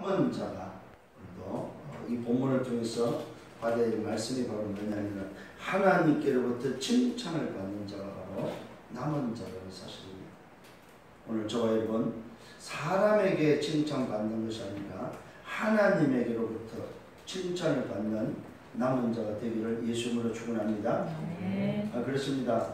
남은 자가 이 본문을 통해서 받아야 할 말씀이 바로 뭐냐면 하나님께로부터 칭찬을 받는 자가 바로 남은 자라는 사실입니다. 오늘 저와 여러분 사람에게 칭찬받는 것이 아니라 하나님에게로부터 칭찬을 받는 남은 자가 되기를 예수님으로 축원합니다. 그렇습니다.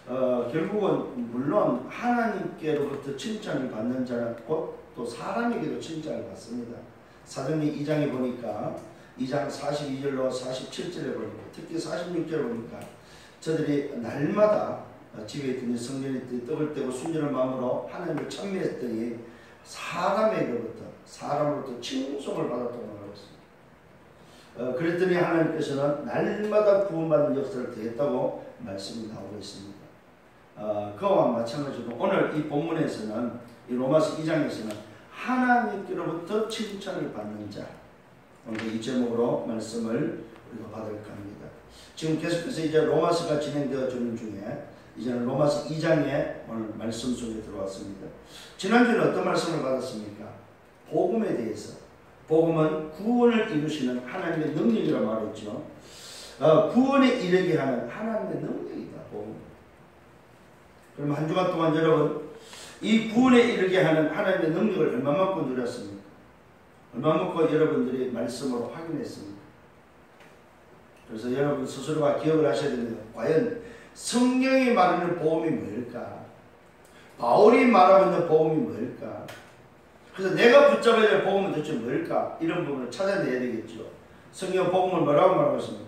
결국은 물론 하나님께로부터 칭찬을 받는 자는 곧 또 사람에게도 칭찬을 받습니다. 사도행전 2장에 보니까 2장 42절로 47절에 보니까 특히 46절에 보니까 저들이 날마다 집에 있던 성전에 떡을 떼고 순전한 마음으로 하나님을 찬미했더니 사람으로부터 칭송을 받았다고 말하고 있습니다. 그랬더니 하나님께서는 날마다 구원받는 역사를 더했다고 말씀이 나오고 있습니다. 그와 마찬가지로 오늘 이 본문에서는 이 로마서 2장에서는 하나님께로부터 칭찬을 받는 자, 오늘 이 제목으로 말씀을 우리가 받을까 합니다. 지금 계속해서 이제 로마서가 진행되어 주는 중에 이제는 로마서 2장에 오늘 말씀 속에 들어왔습니다. 지난주에 어떤 말씀을 받았습니까? 복음에 대해서. 복음은 구원을 이루시는 하나님의 능력이라고 말했죠. 구원에 이르게 하는 하나님의 능력이다. 복음. 그럼 한 주간 동안 여러분 이 구원에 이르게 하는 하나님의 능력을 얼마만큼 누렸습니까? 얼마만큼 여러분들이 말씀으로 확인했습니까? 그래서 여러분 스스로가 기억을 하셔야 됩니다. 과연 성경이 말하는 복음이 뭘까? 바울이 말하고 있는 복음이 뭘까? 그래서 내가 붙잡아야 될 복음은 도대체 뭘까? 이런 부분을 찾아내야 되겠죠. 성경 복음을 뭐라고 말하고 있습니까?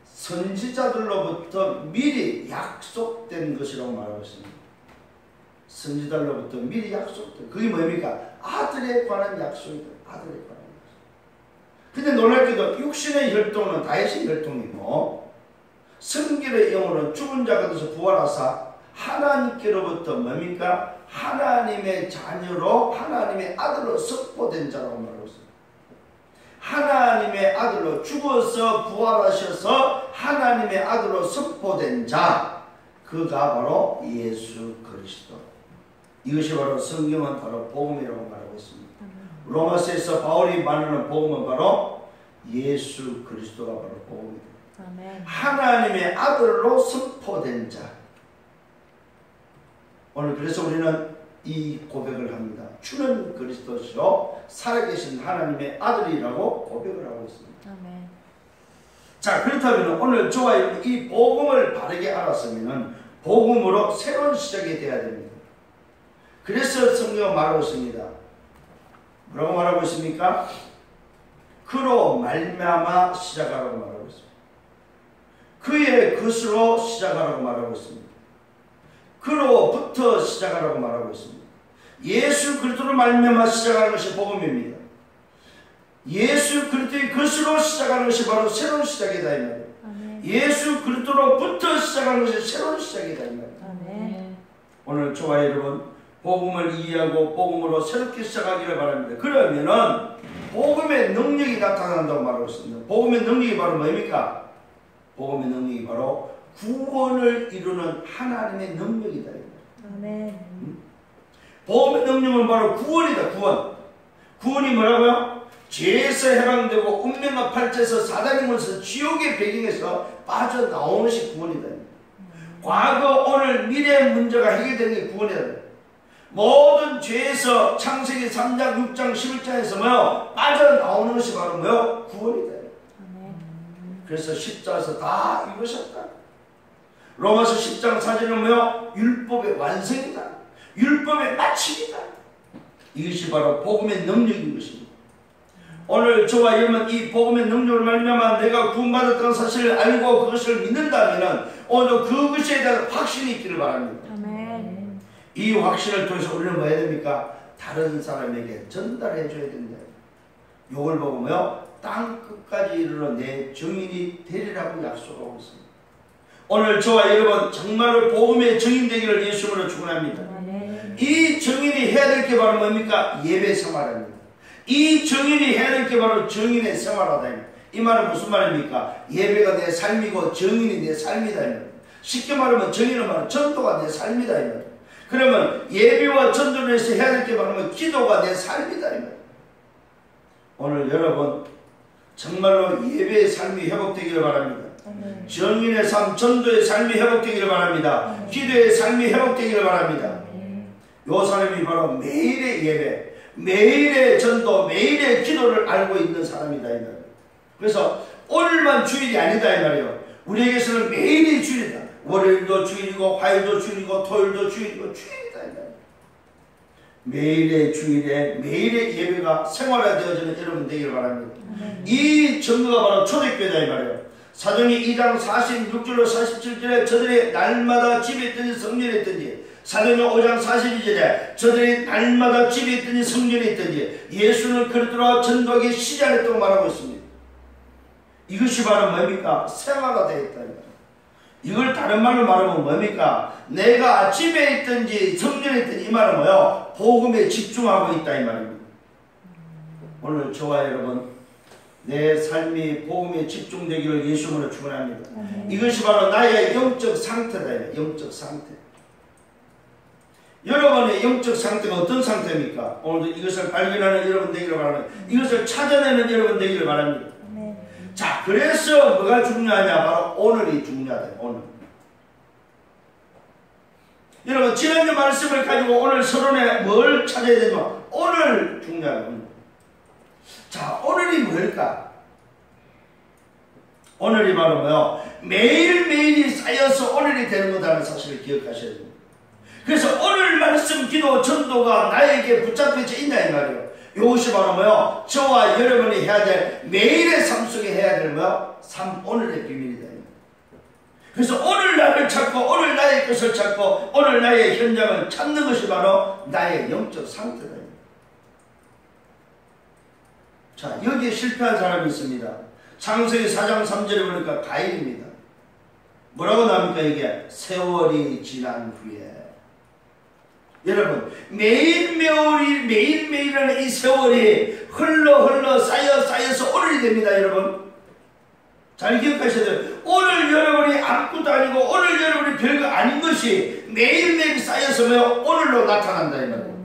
선지자들로부터 미리 약속된 것이라고 말하고 있습니다. 선지자들로부터 미리 약속된 그게 뭡니까? 아들에 관한 약속이다. 아들에 관한 약속. 근데 놀랍게도 육신의 혈통은 다윗의 혈통이고 성결의 영으로는 죽은 자가 돼서 부활하사 하나님께로부터 뭡니까? 하나님의 자녀로 하나님의 아들로 선포된 자라고 말하고 있습니다. 하나님의 아들로 죽어서 부활하셔서 하나님의 아들로 선포된 자, 그가 바로 예수 그리스도. 이것이 바로 성경은 바로 복음이라고 말하고 있습니다. 로마서에서 바울이 말하는 복음은 바로 예수 그리스도가 바로 복음입니다. 아멘. 하나님의 아들로 선포된 자. 오늘 그래서 우리는 이 고백을 합니다. 주는 그리스도시요 살아계신 하나님의 아들이라고 고백을 하고 있습니다. 아멘. 자, 그렇다면 오늘 저와 여러분 이 복음을 바르게 알았으면 복음으로 새로운 시작이 돼야 됩니다. 그래서 성경은 말하고 있습니다. 뭐라고 말하고 있습니까? 그로 말미암아 시작하라고 말하고 있습니다. 그의 것으로 시작하라고 말하고 있습니다. 그로부터 시작하라고 말하고 있습니다. 예수 그리스도로 말미암아 시작하는 것이 복음입니다. 예수 그리스도의 것으로 시작하는 것이 바로 새로운 시작이다 이 말이에요. 예수 그리스도로부터 시작하는 것이 새로운 시작이다 이 말이에요. 오늘 저와 여러분 복음을 이해하고 복음으로 새롭게 시작하기를 바랍니다. 그러면은 복음의 능력이 나타난다고 말하고 있습니다. 복음의 능력이 바로 뭡니까? 복음의 능력이 바로 구원을 이루는 하나님의 능력이다. 아멘. 복음의 능력은 바로 구원이다. 구원이 뭐라고요? 죄에서 해방되고 운명과 팔자에서 사단의 문에서 지옥의 배경에서 빠져나오는 것이 구원이다. 과거, 오늘, 미래의 문제가 해결되는 게 구원이다. 모든 죄에서 창세기 3장, 6장, 11장에서 뭐요? 빠져나오는 것이 바로 뭐요? 구원이다. 그래서 십자가에서 다 이루셨다. 로마서 10장 4절은 뭐요? 율법의 완성이다. 율법의 마침이다. 이것이 바로 복음의 능력인 것입니다. 오늘 저와 여러분 이 복음의 능력을 말미암아 내가 구원받았다는 사실을 알고 그것을 믿는다면 오늘 그것에 대한 확신이 있기를 바랍니다. 아멘. 이 확신을 통해서 우리는 뭐 해야 됩니까? 다른 사람에게 전달해 줘야 된다. 요걸 보고 뭐요? 땅 끝까지 이르러 내 증인이 되리라고 약속하고 있습니다. 오늘 저와 여러분 정말로 복음의 증인 되기를 예수님으로 축원합니다. 이 증인이 해야 될 게 바로 뭡니까? 예배 생활입니다. 이 증인이 해야 될 게 바로 증인의 생활하다. 이 말은 무슨 말입니까? 예배가 내 삶이고 증인이 내 삶이다. 쉽게 말하면 증인은 말은 전도가 내 삶이다. 그러면 예배와 전도를 해서 해야 될 게 바로 기도가 내 삶이다. 오늘 여러분 정말로 예배의 삶이 회복되기를 바랍니다. 정인의 삶, 전도의 삶이 회복되기를 바랍니다. 기도의 삶이 회복되기를 바랍니다. 요 사람이 바로 매일의 예배, 매일의 전도, 매일의 기도를 알고 있는 사람이다 이 말이에요. 그래서 오늘만 주일이 아니다 이 말이에요. 우리에게서는 매일이 주일이다. 월요일도 주일이고 화요일도 주일이고 토요일도 주일이고 주일이다 이 말이에요. 매일의 주일에 매일의 예배가 생활화되어지는 여러분 되기를 바랍니다. 이 전도가 바로 초대교회다 이 말이에요. 사도행전 2장 46절로 47절에 저들이 날마다 집에 있든지 성전에 있든지, 사도행전 5장 42절에 저들이 날마다 집에 있든지 성전에 있든지 예수는 그리스도로 전도하기 시작했다고 말하고 있습니다. 이것이 바로 뭡니까? 생활화 되겠다. 이걸 다른 말로 말하면 뭡니까? 내가 집에 있든지 성전에 있든지 이 말은 뭐요? 복음에 집중하고 있다 이 말입니다. 오늘 저와 여러분 내 삶이 복음에 집중되기를 예수님으로 축원합니다. 이것이 바로 나의 영적 상태다. 영적 상태. 여러분의 영적 상태가 어떤 상태입니까? 오늘도 이것을 발견하는 여러분 되기를 바랍니다. 이것을 찾아내는 여러분 되기를 바랍니다. 자, 그래서 뭐가 중요하냐? 바로 오늘이 중요하다. 오늘. 여러분 지난주 말씀을 가지고 오늘 서론에 뭘 찾아야 되냐? 오늘 중요하다. 오늘. 자, 오늘이 뭘까? 오늘이 바로 뭐요? 매일매일이 쌓여서 오늘이 되는 거다라는 사실을 기억하셔야 됩니다. 그래서 오늘 말씀, 기도, 전도가 나에게 붙잡혀져 있냐 이 말이에요. 이것이 바로 뭐요? 저와 여러분이 해야 될 매일의 삶 속에 해야 될 뭐요? 오늘의 비밀이다. 그래서 오늘 나를 찾고 오늘 나의 것을 찾고 오늘 나의 현장을 찾는 것이 바로 나의 영적 상태다. 자, 여기에 실패한 사람이 있습니다. 창세기 4장 3절에 보니까 가인입니다. 뭐라고 나옵니까? 이게 세월이 지난 후에. 여러분 매일매일이라는 이 세월이 흘러 쌓여서 오늘이 됩니다. 여러분 잘 기억하셔야 돼요. 오늘 여러분이 아무것도 아니고 오늘 여러분이 별거 아닌 것이 매일매일 쌓여서 오늘로 나타난다 이 말이에요.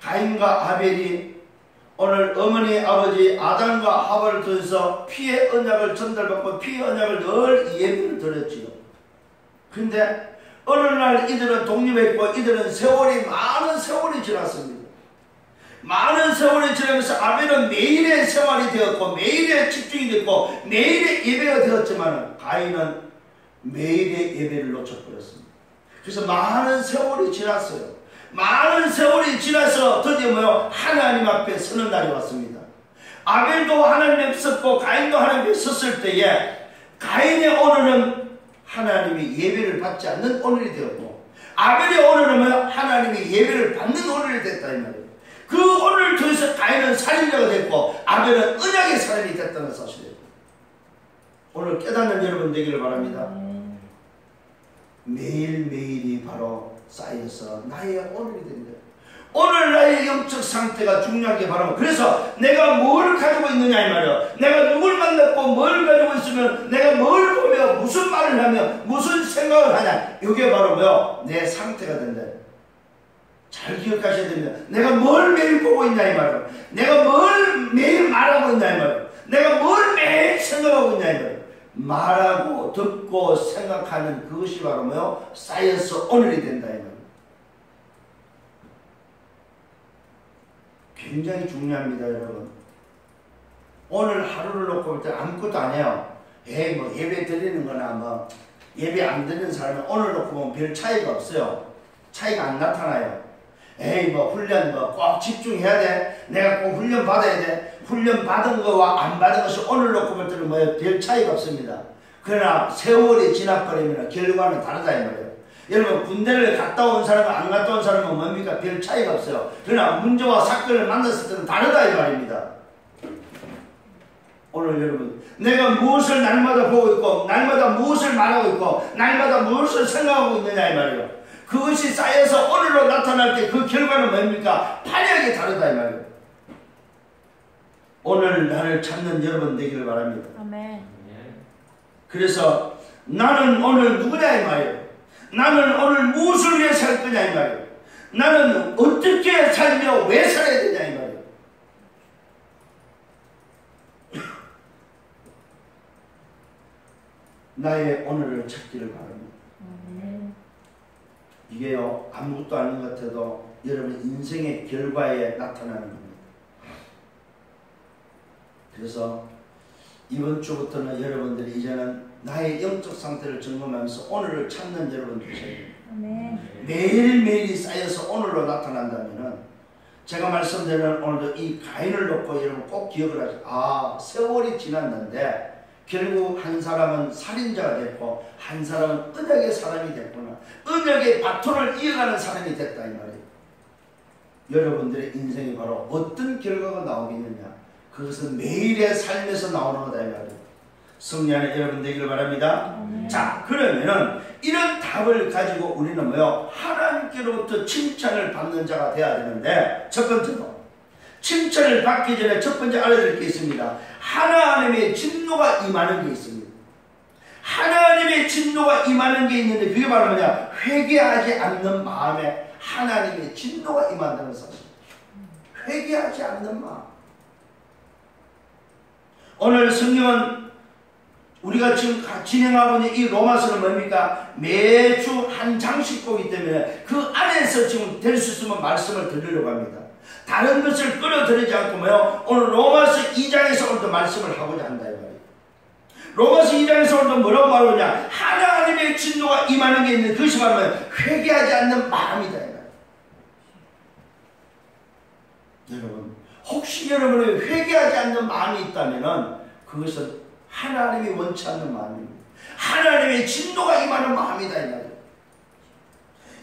가인과 아벨이 오늘 어머니 아버지 아담과 하와를 통해서 피의 언약을 전달받고 피의 언약을 늘 예배를 드렸지요. 그런데 어느 날 이들은 독립했고 이들은 많은 세월이 지났습니다. 많은 세월이 지나면서 아벨은 매일의 생활이 되었고 매일의 집중이 됐고 매일의 예배가 되었지만 가인은 매일의 예배를 놓쳐버렸습니다. 그래서 많은 세월이 지났어요. 많은 세월이 지나서 드디어 뭐요? 하나님 앞에 서는 날이 왔습니다. 아벨도 하나님 앞에 섰고 가인도 하나님 앞에 섰을 때에 가인의 오늘은 하나님이 예배를 받지 않는 오늘이 되었고 아벨의 오늘은 뭐요? 하나님이 예배를 받는 오늘이 됐다 이 말이에요. 그 오늘을 통해서 가인은 살인자가 됐고 아벨은 언약의 사람이 됐다는 사실이에요. 오늘 깨닫는 여러분 되기를 바랍니다. 매일매일이 바로 쌓여서 나의 오늘이 됩니다. 오늘 나의 영적 상태가 중요한 게 바로 그래서 내가 뭘 가지고 있느냐 이 말이에요. 내가 누굴 만났고 뭘 가지고 있으면 내가 뭘 보며 무슨 말을 하며 무슨 생각을 하냐 이게 바로 뭐요? 내 상태가 된다. 잘 기억하셔야 됩니다. 내가 뭘 매일 보고 있냐 이 말이에요. 내가 뭘 매일 말하고 있냐 이 말이에요. 내가 뭘 매일 생각하고 있냐 이 말이에요. 말하고 듣고 생각하는 그것이 바로 뭐요? 쌓여서 오늘이 된다 이 말이에요. 굉장히 중요합니다 여러분. 오늘 하루를 놓고 볼 때 아무것도 안 해요. 뭐 예배 드리는 거나 뭐 예배 안 드리는 사람은 오늘 놓고 보면 별 차이가 없어요. 차이가 안 나타나요. 뭐 훈련 꼭 집중해야 돼. 내가 꼭 훈련 받아야 돼. 훈련 받은 거와 안 받은 것이 오늘 놓고 볼 때는 뭐예요? 별 차이가 없습니다. 그러나 세월이 지나버리면 결과는 다르다 이 말이에요. 여러분 군대를 갔다 온 사람과 안 갔다 온 사람은 뭡니까? 별 차이가 없어요. 그러나 문제와 사건을 만났을 때는 다르다 이 말입니다. 오늘 여러분 내가 무엇을 날마다 보고 있고 날마다 무엇을 말하고 있고 날마다 무엇을 생각하고 있느냐 이 말이에요. 그것이 쌓여서 오늘로 나타날 때 그 결과는 뭡니까? 판이하게 다르다 이 말이에요. 오늘 나를 찾는 여러분 되기를 바랍니다. 아멘. 그래서 나는 오늘 누구냐 이 말이에요. 나는 오늘 무엇을 위해 살 거냐 이 말이에요. 나는 어떻게 살며 왜 살아야 되냐 이 말이에요. 나의 오늘을 찾기를 바랍니다. 아멘. 이게요, 아무것도 아닌 것 같아도 여러분 인생의 결과에 나타나는 겁니다. 그래서 이번 주부터는 여러분들이 이제는 나의 영적 상태를 점검하면서 오늘을 찾는 여러분 되셔야 됩니다. 아멘. 매일매일이 쌓여서 오늘로 나타난다면은 제가 말씀드리는 오늘도 이 가인을 놓고 여러분 꼭 기억을 하세요. 아, 세월이 지났는데 결국 한 사람은 살인자가 됐고 한 사람은 언약의 사람이 됐구나. 언약의 바톤을 이어가는 사람이 됐다 이 말이에요. 여러분들의 인생이 바로 어떤 결과가 나오겠느냐, 그것은 매일의 삶에서 나오는 거다 이 말이에요. 승리하는 여러분 되기를 바랍니다. 자, 그러면은 이런 답을 가지고 우리는 뭐요? 하나님께로부터 칭찬을 받는 자가 돼야 되는데, 첫 번째로 칭찬을 받기 전에 첫 번째 알아야 게 있습니다. 하나님의 진노가 임하는 게 있습니다. 하나님의 진노가 임하는 게 있는데 그게 바로 뭐냐? 회개하지 않는 마음에 하나님의 진노가 임한다는 사실. 회개하지 않는 마음. 오늘 성경은 우리가 지금 진행하고 있는 이 로마서는 뭡니까? 매주 한 장씩 보기 때문에 그 안에서 지금 될 수 있으면 말씀을 드리려고 합니다. 다른 것을 끌어들이지 않고 뭐요? 오늘 로마서 2장에서 오늘도 말씀을 하고자 한다 이 말이에요. 로마서 2장에서 오늘도 뭐라고 말하느냐? 하나님의 진노가 임하는 게 있는데 그것이 바로 회개하지 않는 마음이다 이 말이에요. 여러분, 혹시 여러분이 회개하지 않는 마음이 있다면 그것은 하나님이 원치 않는 마음입니다. 하나님의 진노가 임하는 마음이다 이 말이에요.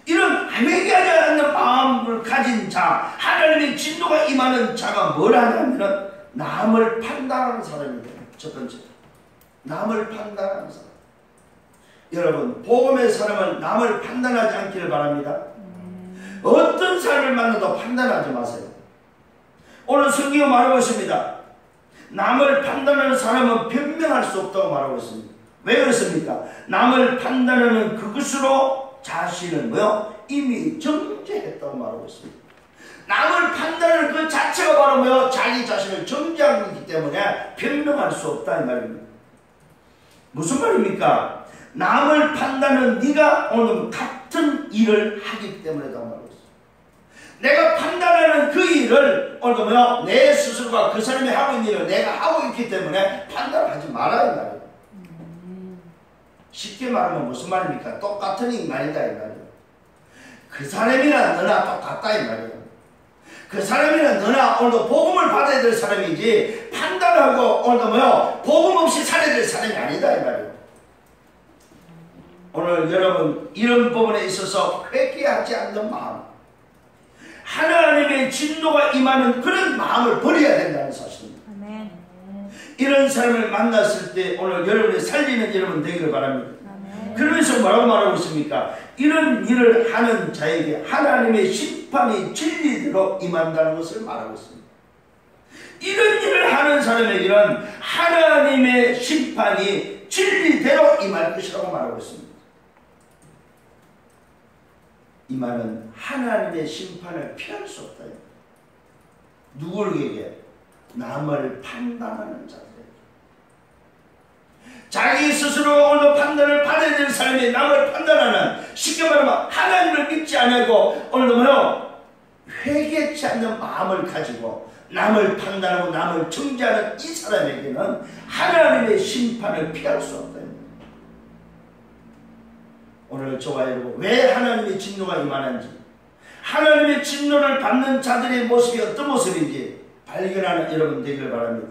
이런 회개하지 않는 마음을 가진 자, 하나님의 진노가 임하는 자가 뭘 하냐면 남을 판단하는 사람입니다. 첫 번째, 남을 판단하는 사람. 여러분, 복음의 사람은 남을 판단하지 않기를 바랍니다. 어떤 사람을 만나도 판단하지 마세요. 오늘 성경은 말하고 있습니다. 남을 판단하는 사람은 변명할 수 없다고 말하고 있습니다. 왜 그렇습니까? 남을 판단하는 그것으로 자신을 뭐요? 이미 정죄했다고 말하고 있습니다. 남을 판단하는 그 자체가 바로 뭐요? 자기 자신을 정죄하고 있기 때문에 변명할 수 없다 이 말입니다. 무슨 말입니까? 남을 판단하는 네가 오늘 같은 일을 하기 때문에라고 말하고 있습니다. 내가 판단하는 그 일을 오늘 뭐요? 내 스스로가 그 사람이 하고 있는 일을 내가 하고 있기 때문에 판단하지 마라 이 말이에요. 쉽게 말하면 무슨 말입니까? 똑같은 인간이다 이 말이에요. 그 사람이나 너나 똑같다 이 말이에요. 그 사람이나 너나 오늘도 복음을 받아야 될 사람이지 판단하고 오늘도 뭐요? 복음 없이 살아야 될 사람이 아니다 이 말이에요. 오늘 여러분 이런 부분에 있어서 회개하지 않는 마음, 하나님의 진노가 임하는 그런 마음을 버려야 된다는 사실입니다. 아멘. 이런 사람을 만났을 때 오늘 여러분이 살리는 여러분 되기를 바랍니다. 아멘. 그러면서 뭐라고 말하고 있습니까? 이런 일을 하는 자에게 하나님의 심판이 진리대로 임한다는 것을 말하고 있습니다. 이런 일을 하는 사람에게는 하나님의 심판이 진리대로 임할 것이라고 말하고 있습니다. 이 말은 하나님의 심판을 피할 수 없다. 누구에게? 남을 판단하는 자들에게. 자기 스스로 오늘 판단을 받아야 될 사람이 남을 판단하는, 쉽게 말하면 하나님을 믿지 않고 오늘도 뭐요? 회개치 않는 마음을 가지고 남을 판단하고 남을 정죄하는 이 사람에게는 하나님의 심판을 피할 수 없다. 오늘 저와 여러분 왜 하나님의 진노가 임하는지, 하나님의 진노를 받는 자들의 모습이 어떤 모습인지 발견하는 여러분 되기를 바랍니다.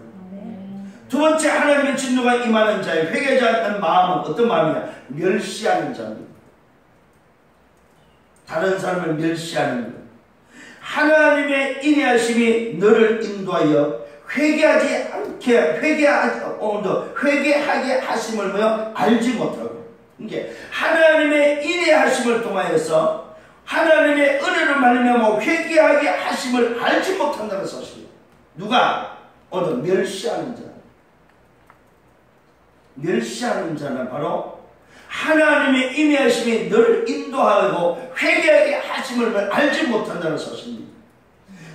두 번째, 하나님의 진노가 임하는 자의 회개하지 않는 마음은 어떤 마음이냐? 멸시하는 자입니다. 다른 사람을 멸시하는 것. 하나님의 인내하심이 너를 인도하여 회개하게 하심을 뭐요? 알지 못하고. 이게 하나님의 인내하심을 통하여서 하나님의 은혜를 말미암아 회개하게 하심을 알지 못한다는 사실이에요. 누가? 오늘 멸시하는 자. 멸시하는 자는 바로 하나님의 인내하심이 너를 인도하고 회개하게 하심을 알지 못한다는 사실입니다.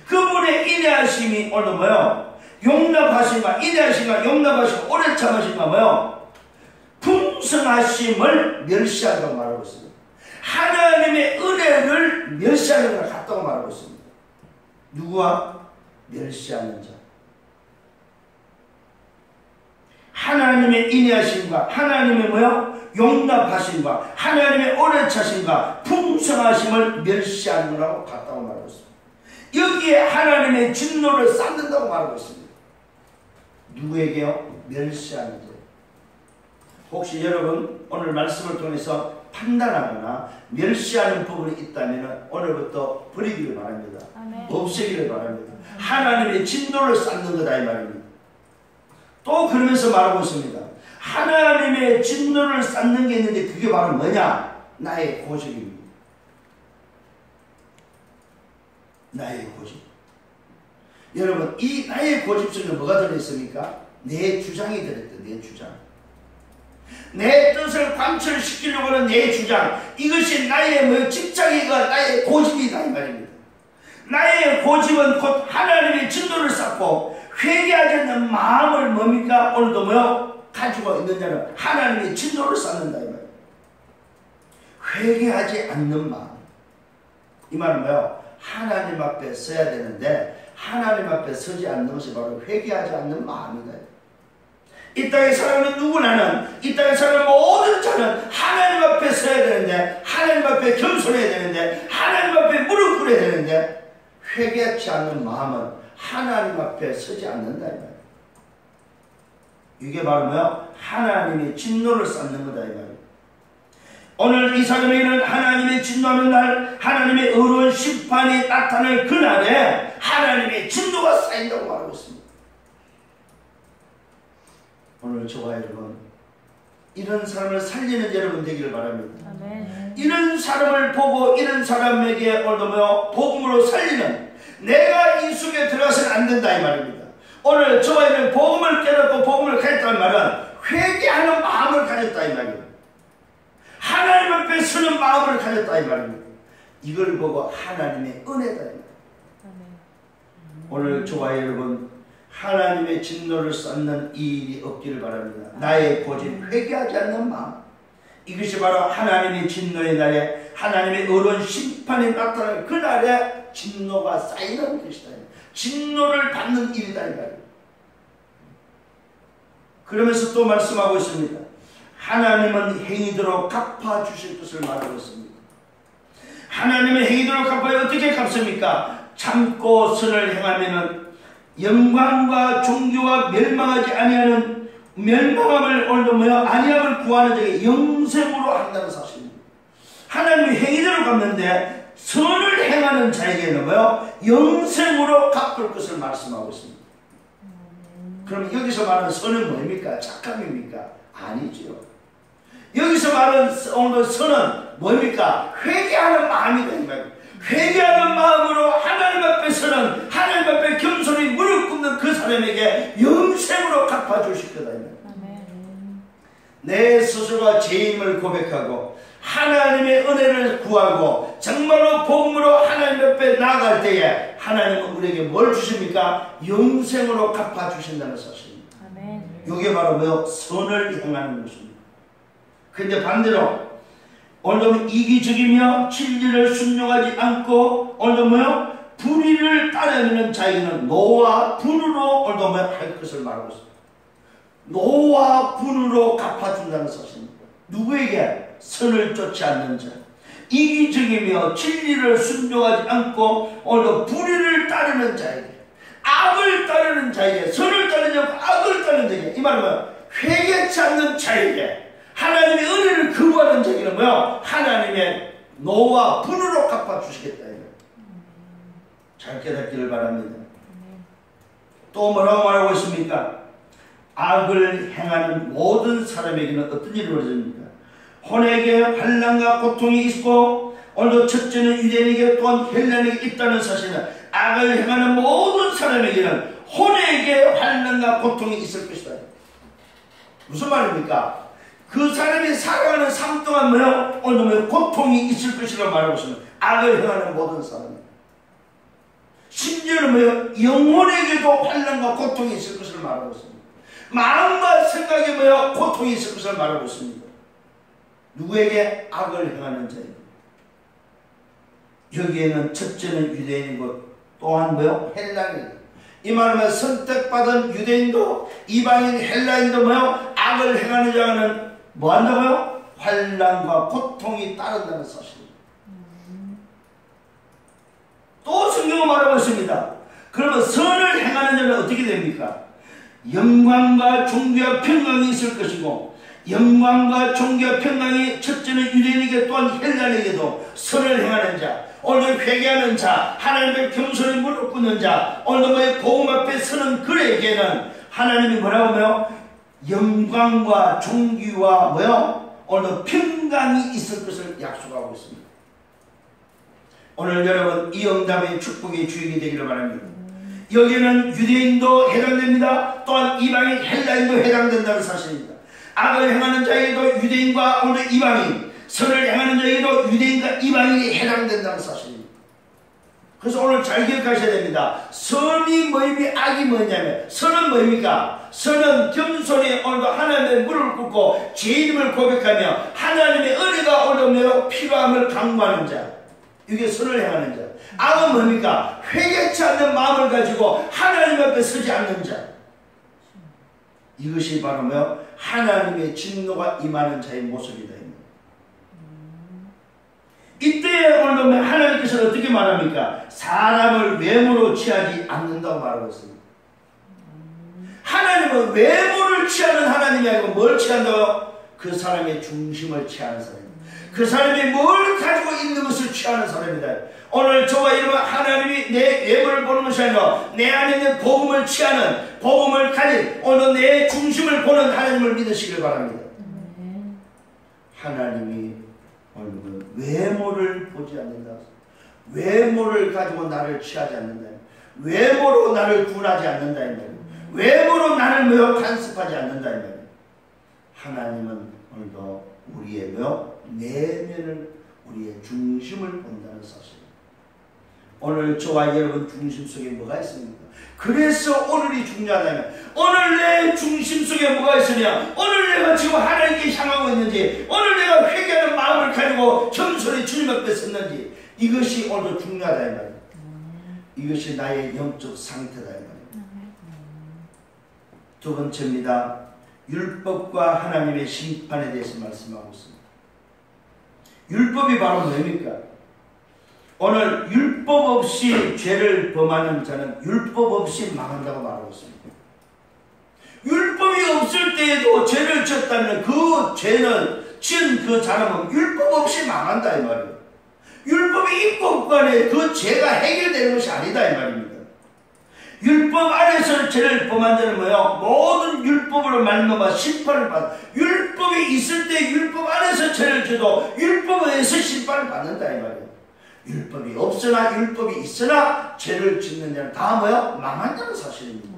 그분의 인내하심이 오늘 뭐요? 용납하심과 인내하심과 용납하심과 오래 참으심과 뭐요? 풍성하심을 멸시한다고 말하고 있습니다. 하나님의 은혜를 멸시하는 것과 같다고 말하고 있습니다. 누구와? 멸시하는 자. 하나님의 인내하심과 하나님의 용납하심과 하나님의 오래 차심과 풍성하심을 멸시하는 거라고 같다고 말하고 있습니다. 여기에 하나님의 진노를 쌓는다고 말하고 있습니다. 누구에게요? 멸시하는 자. 혹시 여러분 오늘 말씀을 통해서 판단하거나 멸시하는 부분이 있다면 오늘부터 버리기를 바랍니다. 아멘. 없애기를 바랍니다. 하나님의 진노를 쌓는 거다 이 말입니다. 또 그러면서 말하고 있습니다. 하나님의 진노를 쌓는 게 있는데 그게 바로 뭐냐? 나의 고집입니다. 나의 고집. 여러분 이 나의 고집 속에 뭐가 들어있습니까? 내 주장이 들어있다. 내 주장. 내 뜻을 관철시키려고 하는 내 주장. 이것이 나의 집착이가 나의 고집이다 이 말입니다. 나의 고집은 곧 하나님의 진노를 쌓고 회개하지 않는 마음을 뭡니까? 오늘도 가지고 있는 자는 하나님의 진노를 쌓는다 이 말이에요. 회개하지 않는 마음. 이 말은 하나님 앞에 서야 되는데 하나님 앞에 서지 않는 것이 바로 회개하지 않는 마음이다. 이 땅에 살아가는 누구나는, 이 땅에 살아가는 모든 자는 하나님 앞에 서야 되는데, 하나님 앞에 겸손해야 되는데, 하나님 앞에 무릎 꿇어야 되는데, 회개하지 않는 마음은 하나님 앞에 서지 않는다 이 말이에요. 이게 바로 하나님의 진노를 쌓는 거다 이 말이에요. 오늘 이 사람에게는 하나님의 진노하는 날, 하나님의 의로운 심판이 나타날 그날에 하나님의 진노가 쌓인다고 말하고 있습니다. 오늘 저와 여러분 이런 사람을 살리는 여러분 되기를 바랍니다. 아멘. 이런 사람을 보고 이런 사람에게 오늘도 복음으로 살리는, 내가 이 속에 들어가서는 안 된다 이 말입니다. 오늘 저와 여러분 복음을 깨닫고 복음을 가졌다는 말은 회개하는 마음을 가졌다 이 말입니다. 하나님 앞에 서는 마음을 가졌다 이 말입니다. 이걸 보고 하나님의 은혜다 이 말입니다. 오늘 저와 여러분 하나님의 진노를 쌓는 이 일이 없기를 바랍니다. 나의 고집, 회개하지 않는 마음, 이것이 바로 하나님의 진노의 날에 하나님의 의로운 심판이 나타날 그날에 진노가 쌓이는 것이다. 진노를 받는 일이다 이 말입니다. 그러면서 또 말씀하고 있습니다. 하나님은 행위대로 갚아주실 것을 말하고 있습니다. 하나님의 행위대로 갚아야 어떻게 갚습니까? 참고 선을 행하면은 영광과 존귀와 멸망하지 아니하는 멸망함을 오늘도 아니함을 구하는 자에게 영생으로 한다는 사실입니다. 하나님이 행위대로 갚는데 선을 행하는 자에게는 영생으로 갚을 것을 말씀하고 있습니다. 그럼 여기서 말하는 선은 뭡니까? 착함입니까? 아니지요. 여기서 말하는 오늘 선은 뭡니까? 회개하는 마음이다 이 말입니다. 회개하는 마음으로 하나님 앞에 서는, 하나님 앞에 겸손히 무릎 꿇는 그 사람에게 영생으로 갚아주실 거다. 내 스스로가 죄임을 고백하고 하나님의 은혜를 구하고 정말로 복음으로 하나님 앞에 나아갈 때에 하나님은 우리에게 뭘 주십니까? 영생으로 갚아주신다는 사실입니다. 이게 바로 선을 행하는 것입니다. 그런데 반대로 오늘도 이기적이며 진리를 순종하지 않고 오늘도 불의를 따르는 자에게는 노와 분으로 오늘도 할 것을 말하고 있습니다. 노와 분으로 갚아준다는 사실입니다. 누구에게? 선을 쫓지 않는 자, 이기적이며 진리를 순종하지 않고 오늘도 불의를 따르는 자에게, 악을 따르는 자에게, 선을 따르지 않고 악을 따르는 자에게, 이 말은 회개치 않는 자에게, 하나님의 은혜를 거부하는 자에게는 하나님의 노와 분으로 갚아주시겠다. 잘 깨닫기를 바랍니다. 또 뭐라고 말하고 있습니까? 악을 행하는 모든 사람에게는 어떤 일이 벌어집니까? 혼에게 환난과 고통이 있고 오늘도 첫째는 유대인에게 또한 헬라인에게 있다는 사실은 악을 행하는 모든 사람에게는 혼에게 환난과 고통이 있을 것이다. 무슨 말입니까? 그 사람이 살아가는 삶 동안 오늘 고통이 있을 것이라고 말하고 있습니다. 악을 행하는 모든 사람. 심지어는 영혼에게도 환난과 고통이 있을 것을 말하고 있습니다. 마음과 생각에 고통이 있을 것을 말하고 있습니다. 누구에게? 악을 행하는 자입니다. 여기에는 첫째는 유대인이고 또한 뭐요? 헬라인이다. 이 말은 선택받은 유대인도 이방인 헬라인도 뭐요? 악을 행하는 자는 뭐 한다고요? 환난과 고통이 따른다는 사실입니다. 또 성경은 말하고 있습니다. 그러면 선을 행하는 자는 어떻게 됩니까? 영광과 존귀와 평강이 있을 것이고, 영광과 존귀와 평강이 첫째는 유대인에게 또한 헬라인에게도 선을 행하는 자, 오늘 회개하는 자, 하나님의 겸손히 무릎 꿇는 자, 오늘 뭐의 복음 앞에 서는 그에게는 하나님이 뭐라고 하며 영광과 존귀와 뭐요? 오늘도 평강이 있을 것을 약속하고 있습니다. 오늘 여러분 이 응답의 축복의 주인이 되기를 바랍니다. 여기에는 유대인도 해당됩니다. 또한 이방인 헬라인도 해당된다는 사실입니다. 악을 행하는 자에게도 유대인과 오늘 이방인, 선을 행하는 자에게도 유대인과 이방인이 해당된다는 사실입니다. 그래서 오늘 잘 기억하셔야 됩니다. 선이 뭐이며 악이 뭐냐면, 선은 뭐입니까? 선은 겸손히 오늘도 하나님의 무릎을 꿇고 죄인임을 고백하며 하나님의 은혜가 오늘도 필요함을 강구하는 자, 이게 선을 행하는 자. 악은 뭡니까? 회개치 않는 마음을 가지고 하나님 앞에 서지 않는 자. 이것이 바로 뭐 하나님의 진노가 임하는 자의 모습이다. 이때 오늘 하나님께서는 어떻게 말합니까? 사람을 외모로 취하지 않는다고 말하고 있습니다. 하나님은 외모를 취하는 하나님이 아니고 뭘 취한다고요? 그 사람의 중심을 취하는 사람입니다. 그 사람이 뭘 가지고 있는 것을 취하는 사람이다. 오늘 저와 여러분 하나님이 내 외모를 보는 것이 아니라 내 안에 있는 복음을 취하는, 복음을 가진, 오늘 내 중심을 보는 하나님을 믿으시길 바랍니다. 하나님이 오늘 외모를 보지 않는다. 외모를 가지고 나를 취하지 않는다. 외모로 나를 구원하지 않는다. 외모로 나를 뭐요? 간섭하지 않는다. 하나님은 오늘도 우리의 내면을, 우리의 중심을 본다는 사실. 오늘 저와 여러분 중심 속에 뭐가 있습니까? 그래서 오늘이 중요하다면, 오늘 내 중심 속에 뭐가 있으냐? 오늘 내가 지금 하나님께 향하고 있는지, 오늘 내가 회개하는 마음을 가지고 겸손히 주님 앞에 섰는지, 이것이 오늘도 중요하다 이 말이에요. 이것이 나의 영적 상태다 이 말이에요. 두 번째입니다. 율법과 하나님의 심판에 대해서 말씀하고 있습니다. 율법이 바로 뭡니까? 오늘 율법 없이 죄를 범하는 자는 율법 없이 망한다고 말하고 있습니다. 율법이 없을 때에도 죄를 지었다면 그 죄는 지은 그 사람은 율법 없이 망한다 이 말이에요. 율법이 있고 없고 간에 그 죄가 해결되는 것이 아니다 이 말입니다. 율법 안에서 죄를 범한 자는 뭐예요? 모든 율법으로 말미암아 심판을 받아. 율법이 있을 때 율법 안에서 죄를 지어도 율법에서 심판을 받는다 이 말이에요. 율법이 없으나 율법이 있으나 죄를 짓는 자는 다 뭐야? 망한다는 사실입니다.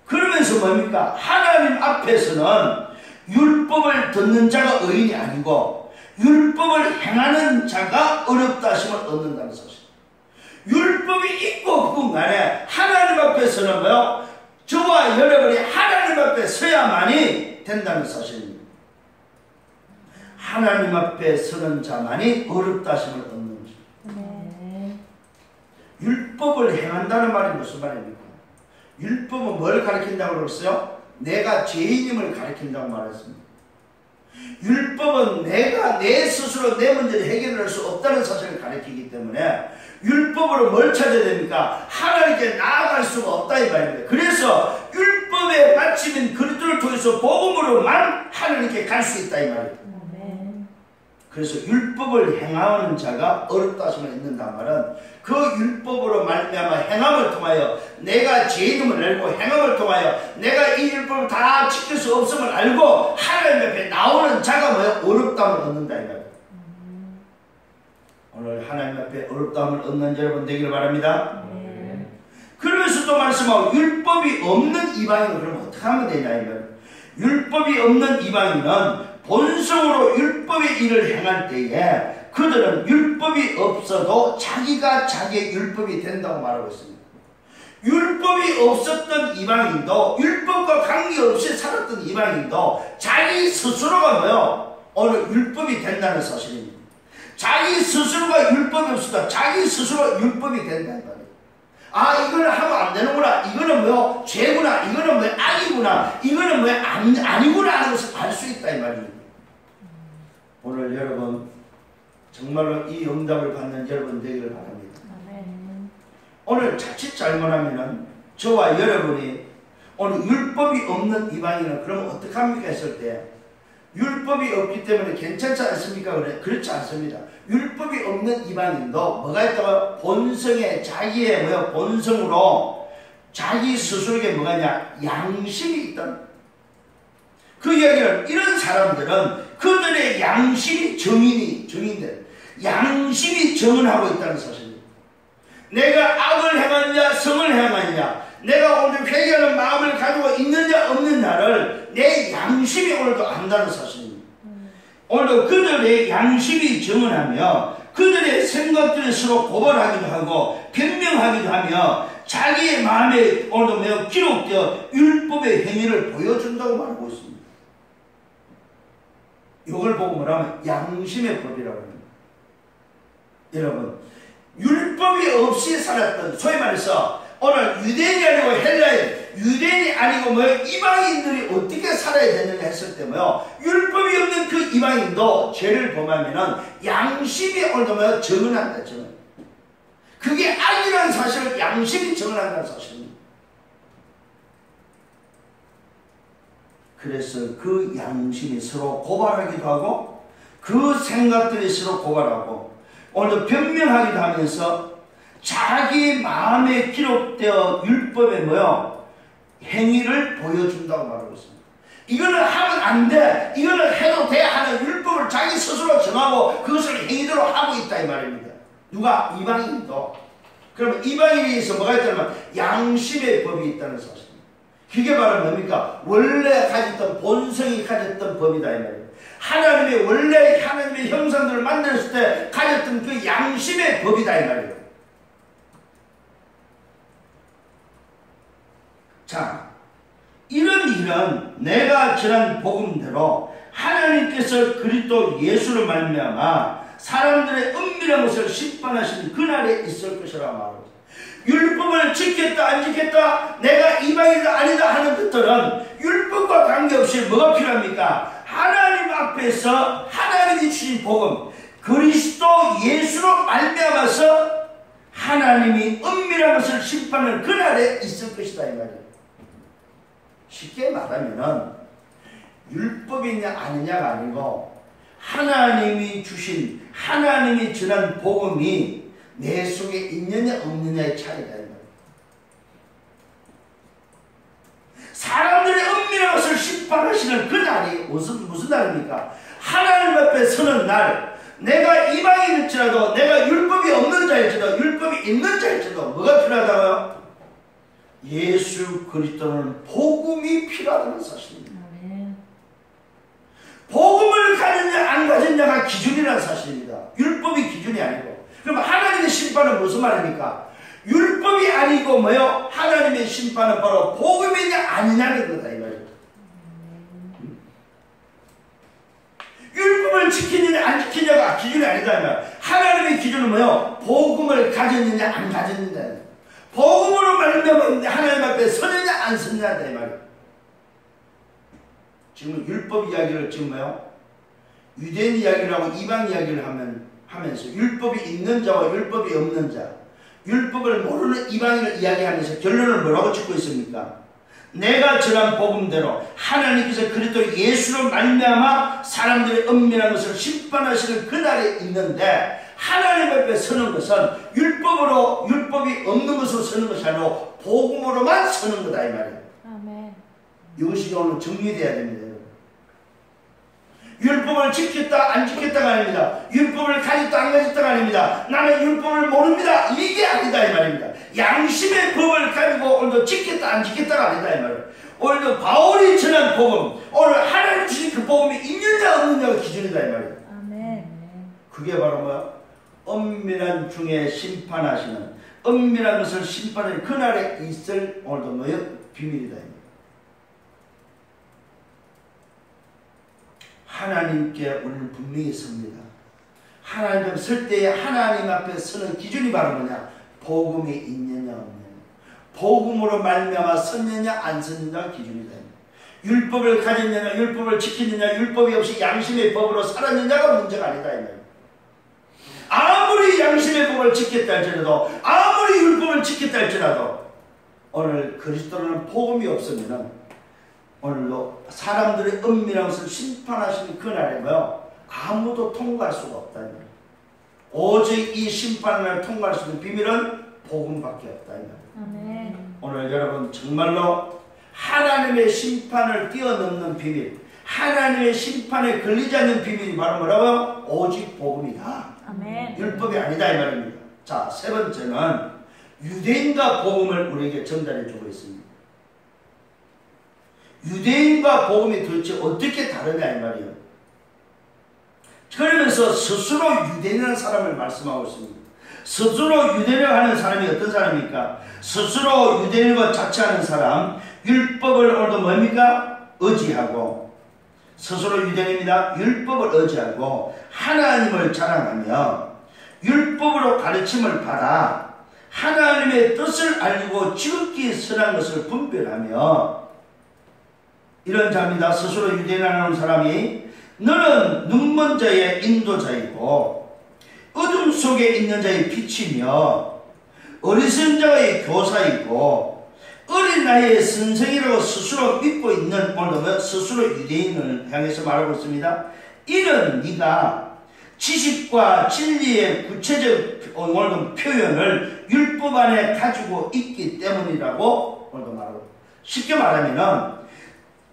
그러면서 뭡니까? 하나님 앞에서는 율법을 듣는 자가 의인이 아니고 율법을 행하는 자가 어렵다 하심을 얻는다는 사실. 율법이 있고 없고 간에 하나님 앞에서는 뭐요? 저와 여러분이 하나님 앞에 서야만이 된다는 사실입니다. 하나님 앞에 서는 자만이 어렵다 하심을 얻는 것입니다. 율법을 행한다는 말이 무슨 말입니까? 율법은 뭘 가르친다고 그랬어요? 내가 죄인임을 가르친다고 말했습니다. 율법은 내가 내 스스로 내 문제를 해결할 수 없다는 사실을 가르치기 때문에 율법으로 뭘 찾아야 됩니까? 하나님께 나아갈 수가 없다 이 말입니다. 그래서 율법의 마침인 그리스도를 통해서 복음으로만 하나님께 갈 수 있다 이 말입니다. 그래서 율법을 행하는 자가 어렵다 하심을 있는단 말은 그 율법으로 말미암아 행함을 통하여 내가 죄인임을 알고 행함을 통하여 내가 이 율법을 다 지킬 수 없음을 알고 하나님 앞에 나오는 자가 뭐예요? 어렵다함을 얻는다 이 말이에요. 오늘 하나님 앞에 어렵다함을 얻는 여러분 되기를 바랍니다. 그러면서 또 말씀하고 율법이 없는 이방인은 그럼 어떻게 하면 되냐 이 말이에요. 율법이 없는 이방인은 본성으로 율법의 일을 행할 때에 그들은 율법이 없어도 자기가 자기의 율법이 된다고 말하고 있습니다. 율법이 율법이 없었던 이방인도, 율법과 관계없이 살았던 이방인도 자기 스스로가 뭐요? 오늘 율법이 된다는 사실입니다. 자기 스스로가 율법이 없었다. 자기 스스로 율법이 된다는 말이에요. 아, 이거는 하면 안 되는구나. 이거는 뭐요? 죄구나. 이거는 뭐 악이구나. 이거는 뭐 아니구나 하는 것을 알 수 있다 이 말입니다. 오늘 여러분 정말로 이 응답을 받는 여러분 되기를 바랍니다. 오늘 자칫 잘못하면은 저와 여러분이 오늘 율법이 없는 이방인은 그러면 어떡합니까 했을 때 율법이 없기 때문에 괜찮지 않습니까? 그렇지 않습니다. 율법이 없는 이방인도 뭐가 있다고? 본성에 자기의 뭐야 본성으로 자기 스스로에게 뭐가 있냐? 양심이 있다. 그 이야기는 이런 사람들은 그들의 양심이 정인돼. 양심이 정언하고 있다는 사실입니다. 내가 악을 행하느냐 성을 행하느냐 내가 오늘 회개하는 마음을 가지고 있느냐 없느냐를 내 양심이 오늘도 안다는 사실입니다. 오늘도 그들의 양심이 정언하며 그들의 생각들을 서로 고발하기도 하고 변명하기도 하며 자기의 마음에 오늘도 매우 기록되어 율법의 행위를 보여준다고 말하고 있습니다. 이걸 보고 뭐라면 양심의 법이라고 합니다. 여러분 율법이 없이 살았던 소위 말해서 오늘 유대인이 아니고 헬라인 유대인이 아니고 뭐 이방인들이 어떻게 살아야 되느냐 했을 때 뭐요 율법이 없는 그 이방인도 죄를 범하면은 양심이 오늘도 뭐 정언한다 정언. 그게 악이라는 사실을 양심이 정언한다는 사실입니다. 그래서 그 양심이 서로 고발하기도 하고 그 생각들이 서로 고발하고 오늘도 변명하기도 하면서 자기 마음에 기록되어 율법에 뭐요? 행위를 보여준다고 말하고 있습니다. 이거는 하면 안 돼. 이거는 해도 돼 하는 율법을 자기 스스로 정하고 그것을 행위대로 하고 있다 이 말입니다. 누가? 이방인도. 그러면 이방인에서 뭐가 있다면 양심의 법이 있다는 사실입니다. 그게 바로 뭡니까? 원래 가졌던 본성이 가졌던 법이다 이 말입니다. 하나님의 원래 하나님의 형상들을 만들었을 때 가졌던 그 양심의 법이다 이 말이에요. 자, 이런 일은 내가 전한 복음대로 하나님께서 그리스도 예수를 말미암아 사람들의 은밀한 것을 심판하시는 그날에 있을 것이라 말합니다. 율법을 지켰다 안 지켰다 내가 이방인이다 아니다 하는 것들은 율법과 관계없이 뭐가 필요합니까? 하나님 앞에서 하나님이 주신 복음 그리스도 예수로 말미암아서 하나님이 은밀한 것을 심판하는 그날에 있을 것이다 이 말이에요. 쉽게 말하면은 율법이냐 아니냐가 아니고 하나님이 주신 하나님이 전한 복음이 내 속에 있느냐 없느냐의 차이다 이 말이에요. 사람들의 은밀한 것을 심판하시는 그 날이 무슨 날입니까? 하나님 앞에 서는 날. 내가 이방인일지라도 내가 율법이 없는 자일지라도 율법이 있는 자일지라도 뭐가 필요하다고요? 예수 그리스도는 복음이 필요하다는 사실입니다. 복음을 가졌냐 안 가졌냐가 기준이라는 사실입니다. 율법이 기준이 아니고. 그럼 하나님의 심판은 무슨 말입니까? 율법이 아니고 뭐요? 하나님의 심판은 바로 복음이냐 아니냐는 거다 이 말이에요. 율법을 지키느냐 안 지키느냐가 기준이 아니다. 하나님의 기준은 뭐요? 복음을 가졌느냐 안 가졌느냐. 복음으로 말미암아 하나님 앞에 서느냐 안 서느냐다 이 말이에요. 지금 율법 이야기를 지금 뭐요? 유대인 이야기를 하고 이방 이야기를 하면서 율법이 있는 자와 율법이 없는 자 율법을 모르는 이방인을 이야기하면서 결론을 뭐라고 짓고 있습니까? 내가 전한 복음대로 하나님께서 그리스도 예수로 말미암아 사람들의 은밀한 것을 심판하시는 그날에 있는데 하나님 앞에 서는 것은 율법이 없는 것으로 서는 것이 아니고 복음으로만 서는 거다 이 말이에요. 아멘. 이것이 오늘 정리되어야 됩니다. 율법을 지켰다 안 지켰다가 아닙니다. 율법을 가졌다 안 가졌다가 아닙니다. 나는 율법을 모릅니다. 이게 아니다 이 말입니다. 양심의 법을 가지고 오늘도 지켰다 안 지켰다가 아니다 이 말이에요. 오늘도 바울이 전한 복음 오늘 하나님 주신 그 복음이 있느냐 없느냐가 기준이다 이 말이에요. 아멘. 그게 바로 뭐야? 은밀한 중에 심판하시는 은밀한 것을 심판하는 그날에 있을 오늘도 뭐요? 비밀이다. 하나님께 우리는 분명히 섭니다. 하나님 앞에 설 때에 하나님 앞에 서는 기준이 바로 뭐냐? 복음이 있느냐 없느냐. 복음으로 말미암아 섰느냐 안 섰느냐가 기준이다. 율법을 가졌느냐 율법을 지켰느냐 율법이 없이 양심의 법으로 살았느냐가 문제가 아니다. 아무리 양심의 법을 지켰다 할지라도 아무리 율법을 지켰다 할지라도 오늘 그리스도라는 복음이 없으면 오늘도 사람들의 은밀한 것을 심판하시는 그날에 뭐요? 아무도 통과할 수가 없다. 오직 이 심판을 통과할 수 있는 비밀은 복음밖에 없다. 아멘. 오늘 여러분 정말로 하나님의 심판을 뛰어넘는 비밀, 하나님의 심판에 걸리지 않는 비밀이 바로 뭐라고요? 오직 복음이다. 아멘. 율법이 아니다 이 말입니다. 자, 세 번째는 유대인과 복음을 우리에게 전달해 주고 있습니다. 유대인과 복음이 도대체 어떻게 다르냐 이 말이에요. 그러면서 스스로 유대인이라는 사람을 말씀하고 있습니다. 스스로 유대인을 하는 사람이 어떤 사람입니까? 스스로 유대인과 자처하는 사람, 율법을 오늘도 뭡니까? 의지하고, 스스로 유대인입니다. 율법을 의지하고 하나님을 자랑하며 율법으로 가르침을 받아 하나님의 뜻을 알고 지극히 선한 것을 분별하며 이런 자입니다. 스스로 유대인하는 사람이 너는 눈먼 자의 인도자이고 어둠 속에 있는 자의 빛이며 어리석은 자의 교사이고 어린 나이의 선생이라고 스스로 믿고 있는 오늘도 스스로 유대인을 향해서 말하고 있습니다. 이는 네가 지식과 진리의 구체적 오늘도 표현을 율법 안에 가지고 있기 때문이라고 오늘도 말하고 쉽게 말하면은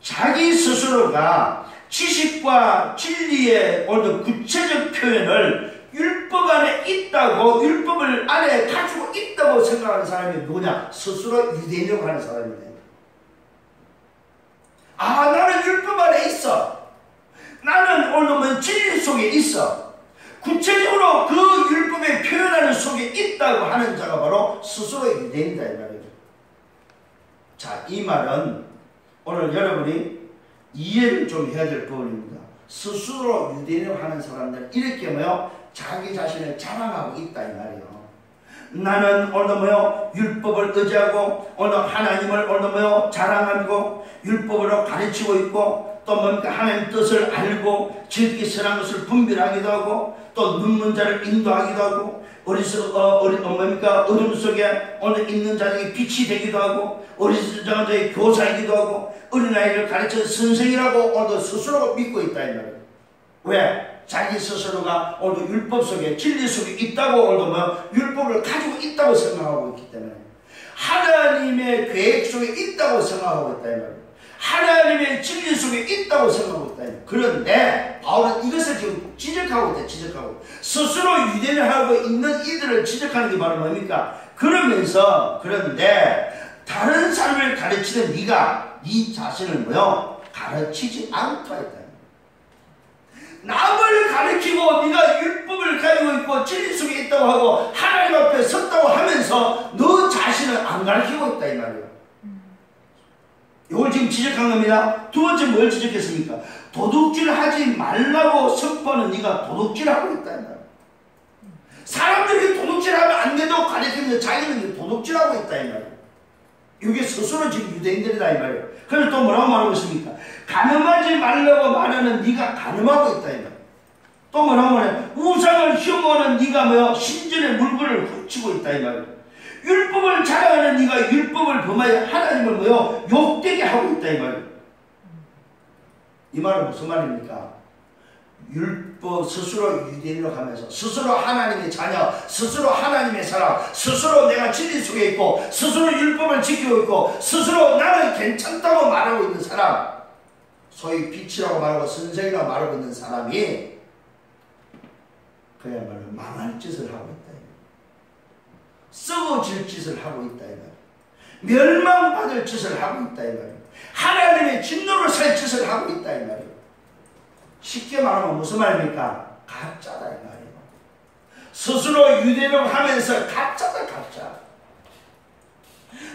자기 스스로가 지식과 진리의 오늘도 구체적 표현을 율법 안에 있다고 율법을 안에 가지고 있다고 생각하는 사람이 누구냐? 스스로 유대인이라고 하는 사람이네. 아 나는 율법 안에 있어. 나는 오늘도 진리 속에 있어. 구체적으로 그 율법의 표현하는 속에 있다고 하는 자가 바로 스스로 유대인이다 이 말이죠. 자, 이 말은 오늘 여러분이 이해를 좀 해야 될 부분입니다. 스스로 유대인이라고 하는 사람들 이렇게 뭐요? 자기 자신을 자랑하고 있다 이 말이에요. 나는 오늘도 뭐요? 율법을 의지하고 오늘 하나님을 오늘도 뭐요? 자랑하고 율법으로 가르치고 있고 또 뭡니까? 하나님 뜻을 알고 지극히 선한 것을 분별하기도 하고 또 눈먼 자를 인도하기도 하고 뭡니까? 어둠 속에 오늘 있는 자에게 빛이 되기도 하고 어리석은 자의 교사이기도 하고 어린아이를 가르치는 선생이라고 오늘도 스스로 믿고 있다 이 말이에요. 왜? 자기 스스로가 오늘도 율법 속에 진리 속에 있다고 오늘도 뭐 율법을 가지고 있다고 생각하고 있기 때문에 하나님의 계획 속에 있다고 생각하고 있다 이 말이에요. 하나님의 진리 속에 있다고 생각하고 있다. 그런데 바울은 이것을 지금 지적하고 있다. 지적하고 스스로 유대인을 하고 있는 이들을 지적하는 게 바로 뭡니까? 그러면서 그런데 다른 사람을 가르치는 네가 네 자신을 뭐요? 가르치지 않고 있다. 남을 가르치고 네가 율법을 가지고 있고 진리 속에 있다고 하고 하나님 앞에 섰다고 하면서 너 자신을 안 가르치고 있다 이 말이에요. 이걸 지금 지적한 겁니다. 두 번째 뭘 지적했습니까? 도둑질하지 말라고 선포하는 네가 도둑질하고 있다 이 말이에요. 사람들이 도둑질하면 안 돼도 가르치는데 자기는 도둑질하고 있다 이 말이에요. 이게 스스로 지금 유대인들이다 이 말이에요. 그래서 또 뭐라고 말하고 있습니까? 가늠하지 말라고 말하는 네가 가늠하고 있다 이 말이에요. 또 뭐라고 말해? 우상을 혐오하는 네가 뭐야? 신전의 물건을 훔치고 있다 이 말이에요. 율법을 자랑하는 네가 율법을 범하여 하나님을 뭐요? 욕되게 하고 있다 이 말이에요. 이 말은 무슨 말입니까? 율법 스스로 유대인으로 가면서 스스로 하나님의 자녀, 스스로 하나님의 사람, 스스로 내가 진리 속에 있고 스스로 율법을 지키고 있고 스스로 나는 괜찮다고 말하고 있는 사람, 소위 빛이라고 말하고 선생이라고 말하고 있는 사람이 그야말로 망할 짓을 하고 있다. 썩어질 짓을 하고 있다. 멸망받을 짓을 하고 있다. 하나님의 진노를 살 짓을 하고 있다. 이 말이에요. 쉽게 말하면 무슨 말입니까? 가짜다 이 말이에요. 스스로 유대라고 하면서 가짜다 가짜.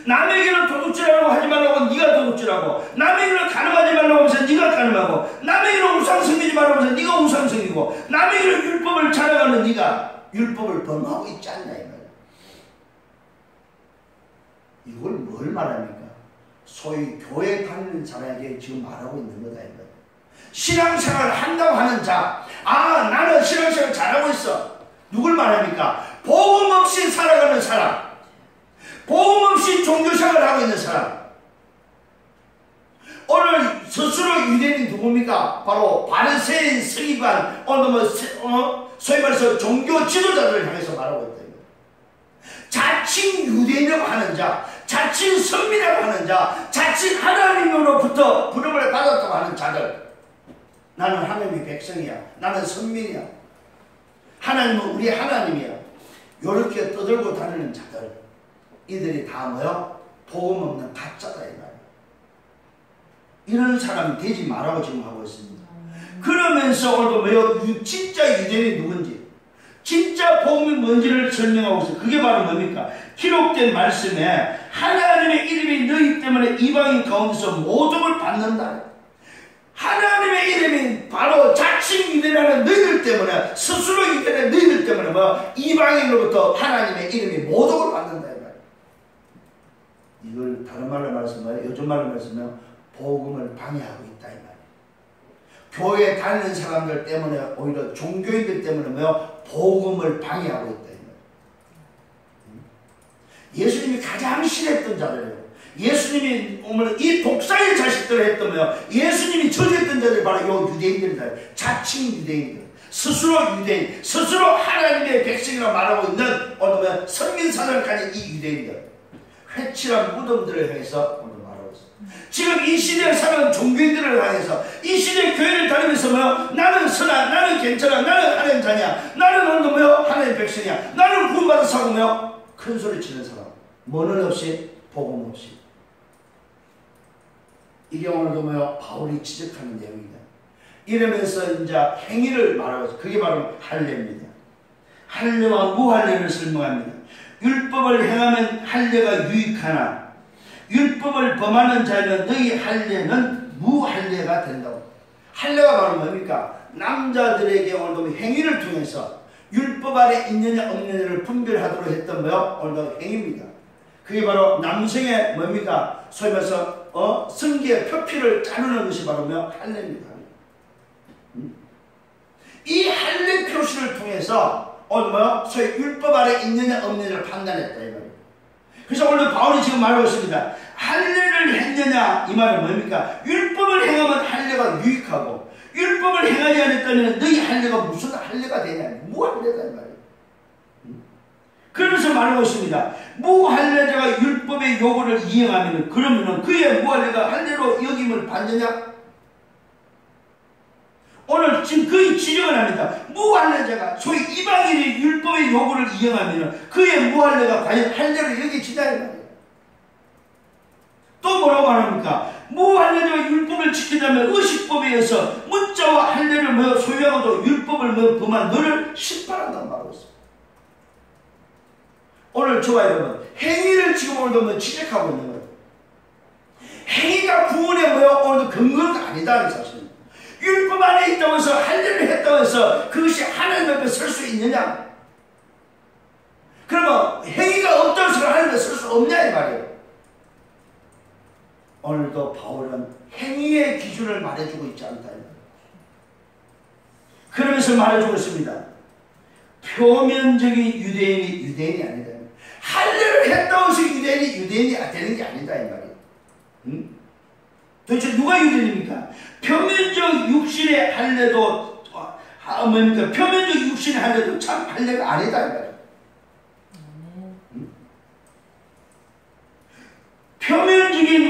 남에게는 도둑질하라고 하지 말라고 네가 도둑질하고, 남에게는 가늠하지 말라고 하면서 네가 가늠하고, 남에게는 우상 섬기지 말라고 하면서 네가 우상 섬기고, 남에게는 율법을 자랑하는 네가 율법을 범하고 있지 않냐 이 말이야. 이걸 뭘 말합니까? 소위 교회 다니는 자에게 지금 말하고 있는 거다 이 말이야. 신앙생활을 한다고 하는 자, 아 나는 신앙생활 잘하고 있어. 누굴 말합니까? 복음 없이 살아가는 사람, 복음 없이 종교생활을 하고 있는 사람. 오늘 스스로 유대인이 누굽니까? 바로 바리새인 서기관, 오늘 소위 말해서 종교 지도자들을 향해서 말하고 있다. 자칭 유대인이라고 하는 자, 자칭 선민이라고 하는 자, 자칭 하나님으로부터 부름을 받았다고 하는 자들. 나는 하나님의 백성이야, 나는 선민이야, 하나님은 우리 하나님이야, 이렇게 떠들고 다니는 자들, 이들이 다 뭐야? 복음 없는 가짜다 이 말이야. 이런 사람이 되지 말라고 지금 하고 있습니다. 그러면서 오늘도 뭐요? 진짜 유대인이 누군지, 진짜 복음이 뭔지를 설명하고 있어요. 그게 바로 뭡니까? 기록된 말씀에 하나님의 이름이 너희 때문에 이방인 가운데서 모독을 받는다. 하나님의 이름이 바로 자칭 유대라는 너희들 때문에, 스스로 유대라는 너희들 때문에 뭐 이방인으로부터 하나님의 이름이 모독을 받는다 이 말이야. 이걸 다른 말로 말씀하면, 요즘 말로 말씀하면 복음을 방해하고 있다 이 말이야. 교회 다니는 사람들 때문에, 오히려 종교인들 때문에 뭐요? 복음을 방해하고 있다 이 말이야. 예수님이 가장 싫어했던 자들이에요. 예수님이 오늘 이 독사의 자식들을 했다며, 예수님이 저주했던 자들이 바로 이 유대인들이다. 자칭 유대인들, 스스로 유대인, 스스로 하나님의 백성이라고 말하고 있는 오늘 선민사를 가진 이 유대인들, 회칠한 무덤들을 향해서 오늘 말하고 있습니다. 지금 이 시대에 사는 종교인들을 향해서, 이 시대의 교회를 다니면서 뭐요? 나는 선한, 나는 괜찮아, 나는 하나님 자녀야, 나는 오늘 뭐요? 하나님 백성이야, 나는 구원받은 사람 뭐요? 큰 소리 치는 사람, 뭐는 없이, 복음 없이. 이게 오늘도 뭐요? 바울이 지적하는 내용입니다. 이러면서 이제 행위를 말하고 있어요. 그게 바로 할례입니다. 할례와 무할례를 설명합니다. 율법을 행하면 할례가 유익하나 율법을 범하는 자는 너희 할례는 무할례가 된다고. 할례가 바로 뭡니까? 남자들에게 오늘도 행위를 통해서 율법 아래 있느냐 없느냐를 분별하도록 했던 뭐요? 오늘도 행위입니다. 그게 바로 남성의 뭡니까? 소위 말해서 성기의 표피를 자르는 것이 바로 뭐 할례입니다. 이 할례 표시를 통해서 오늘 뭐요? 소위 율법 아래 있느냐 없느냐를 판단했다 이 말이에요. 그래서 오늘 바울이 지금 말하고 있습니다. 할례를 했느냐 이 말은 뭡니까? 율법을 행하면 할례가 유익하고, 율법을 행하지 않았다면 너희 할례가 무슨 할례가 되냐? 무할례다 이 말이에요. 그러면서 말하고 있습니다. 무할례자가 율법의 요구를 이행하면 그러면 그의 무할례가 할례로 여김을 받느냐? 오늘 지금 그 지적을 합니다. 무할례자가 소위 이방인이 율법의 요구를 이행하면 그의 무할례가 과연 할례로 여기지냐 이 말이에요. 또 뭐라고 말합니까? 무할례자가 율법을 지키자면 의식법에 의해서 문자와 할례를 소유하고도 율법을 범한 너를 심판한다고 말하고 있습니다. 오늘 저와 여러분, 행위를 지금 오늘도 지적하고 있는 거예요. 행위가 구원의 오늘도 근거가 아니다는 사실입니다. 율법 안에 있다고 해서 할례를 했다고 해서 그것이 하나님 앞에 설 수 있느냐? 그러면 행위가 없다고 해서 하나님 앞에 설 수 없냐 이 말이에요. 오늘도 바울은 행위의 기준을 말해주고 있지 않다 이 말이에요. 그러면서 말해주고 있습니다. 표면적인 유대인이 아니다. 할례를 했다고 해서 유대인이 되는 게 아니다 이 말이에요. 도대체 누가 유대인입니까? 표면적 육신의 할례도 뭡니까? 표면적 육신의 할례도 참 할례가 아니다 이 말이에요. 표면적인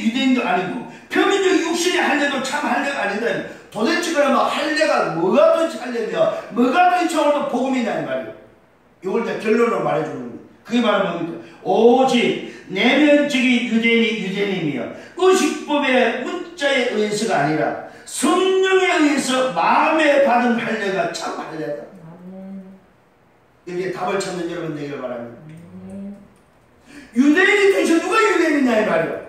유대인도 아니고 표면적 육신의 할례도 참 할례가 아니다. 도대체 그러면 할례가 뭐가 도대체 할례며 뭐가 도대체 오늘도 복음이냐 이 말이에요. 이걸 이제 결론으로 말해주는 거예요. 그게 바로 뭡니까? 오직 내면적인 유대인이며 의식법의 문자에 의해서가 아니라 성령에 의해서 마음에 받은 할례가 참 할례다. 여기에 답을 찾는 여러분 되기를 바랍니다. 유대인이 대체 누가 유대인이냐 이 말이에요.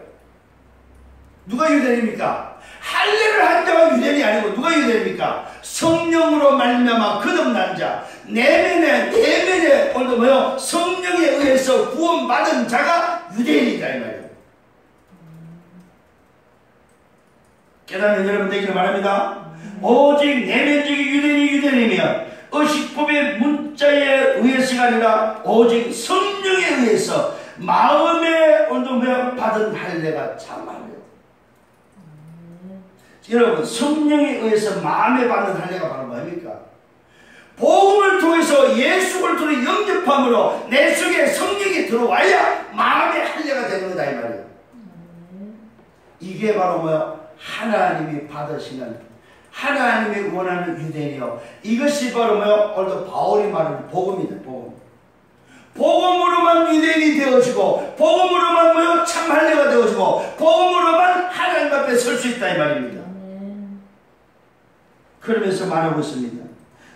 누가 유대인입니까? 할례를 한 자가 유대인이 아니고 누가 유대인입니까? 성령으로 말미암아 거듭난 자, 내면에 오늘도 뭐요? 성령에 의해서 구원받은 자가 유대인이다 이 말이에요. 깨닫는 여러분 되기를 바랍니다. 오직 내면적인 유대인이 유대인이면 의식법의 문자에 의해서가 아니라 오직 성령에 의해서 마음에 오늘 받은 할례가 참 할례. 여러분 성령에 의해서 마음에 받는 할례가 바로 뭡니까? 복음을 통해서 예수를 통해 영접함으로 내 속에 성령이 들어와야 마음의 할례가 되는 거다 이 말이에요. 이게 바로 뭐야? 하나님이 받으시는 하나님이 원하는 유대인이요. 이것이 바로 뭐야? 오늘도 바울이 말하는 복음이다. 복음. 복음으로만 유대인이 되어지고 복음으로만 뭐요? 참 할례가 되어지고 복음으로만 하나님 앞에 설 수 있다 이 말입니다. 그러면서 말하고 있습니다.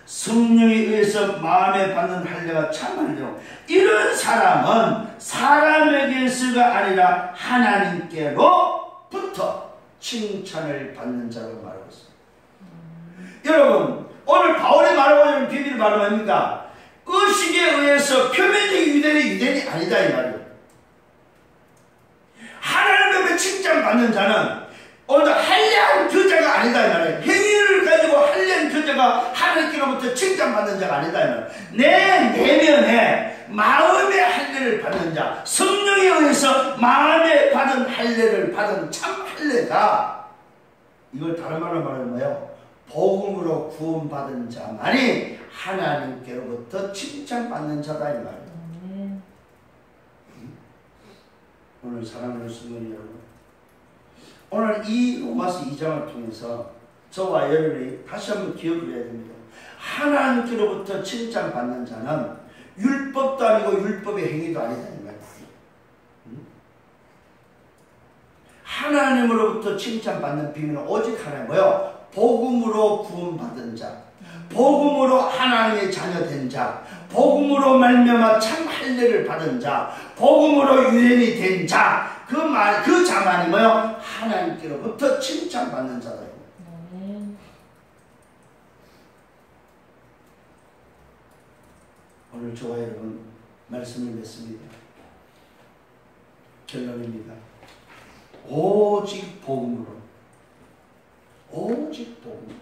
성령에 의해서 마음에 받는 할례가 참 할례요. 이런 사람은 사람에게서가 아니라 하나님께로부터 칭찬을 받는 자라고 말하고 있습니다. 여러분 오늘 바울이 말하고 있는 비밀이 바로 뭡니까? 의식에 의해서 표면적인 유대인이 아니다 이 말이에요. 하나님 앞에 칭찬받는 자는 오늘 할례한 교자가 아니다 이 말이에요. 행위를 가지고 할례한 교자가 하나님께로부터 칭찬받는 자가 아니다 이 말이에요. 내 내면에 마음의 할례를 받는 자, 성령에 의해서 마음에 받은 할례를 받은 참 할례가, 이걸 다른 말로 말하면 뭐예요? 복음으로 구원받은 자만이 하나님께로부터 칭찬받는 자다 이 말이에요. 오늘 사랑하는 성도님 여러분, 오늘 이 로마서 2장을 통해서 저와 여러분이 다시 한번 기억을 해야 됩니다. 하나님께로부터 칭찬받는 자는 율법도 아니고 율법의 행위도 아니다 이 말이에요. 하나님으로부터 칭찬받는 비밀은 오직 하나님 뭐요? 복음으로 구원받은 자, 복음으로 하나님의 자녀 된 자, 복음으로 말미암아 참 할례를 받은 자, 복음으로 유대인이 된 자, 그 자만이 뭐요? 하나님께로부터 칭찬받는 자다. 오늘 저와 여러분 말씀을 맺습니다. 결론입니다. 오직 복음으로, 오직 복음으로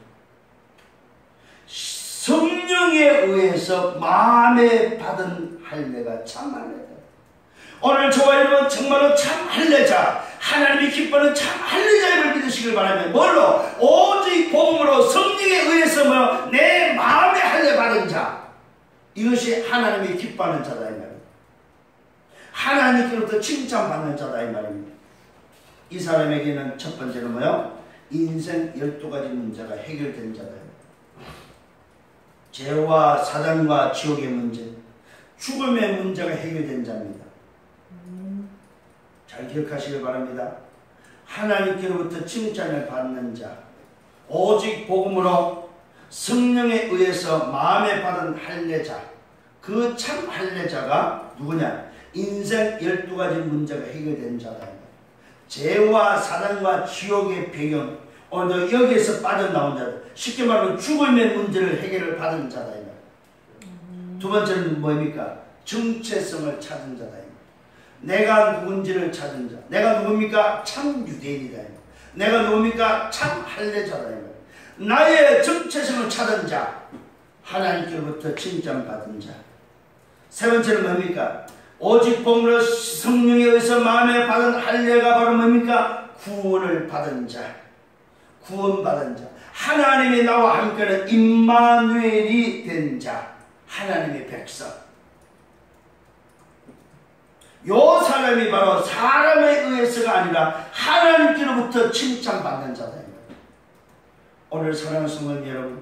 성령에 의해서 마음에 받은 할례가 참 할례다. 오늘 저와 여러분 정말로 참 할례자, 하나님이 기뻐하는 참 할례자임을 믿으시길 바라며, 뭘로? 오직 복음으로 성령에 의해서 뭐 내 마음에 할례 받은 자, 이것이 하나님이 기뻐하는 자다 이 말입니다. 하나님께로부터 칭찬받는 자다 이 말입니다. 이 사람에게는 첫 번째는 뭐요? 인생 12가지 문제가 해결된 자다. 죄와 사단과 지옥의 문제, 죽음의 문제가 해결된 자입니다. 잘 기억하시길 바랍니다. 하나님께로부터 칭찬을 받는 자, 오직 복음으로 성령에 의해서 마음에 받은 할례자, 그 참 할례자가 누구냐? 인생 12가지 문제가 해결된 자다. 죄와 사단과 지옥의 배경, 오늘 여기에서 빠져나온 자들, 쉽게 말하면 죽음의 문제를 해결을 받은 자다. 두 번째는 뭐입니까? 정체성을 찾은 자다. 내가 누군지를 찾은 자. 내가 누굽니까? 참 유대인이다. 내가 누굽니까? 참 할례자다. 나의 정체성을 찾은 자, 하나님께로부터 칭찬받은 자. 세 번째는 뭡니까? 오직 복음으로 성령에 의해서 마음에 받은 할례가 바로 뭡니까? 구원을 받은 자, 구원받은 자, 하나님이 나와 함께는 임마누엘이 된 자, 하나님의 백성. 요 사람이 바로 사람에 의해서가 아니라 하나님께로부터 칭찬받는 자다. 오늘 사랑하는 성도 여러분,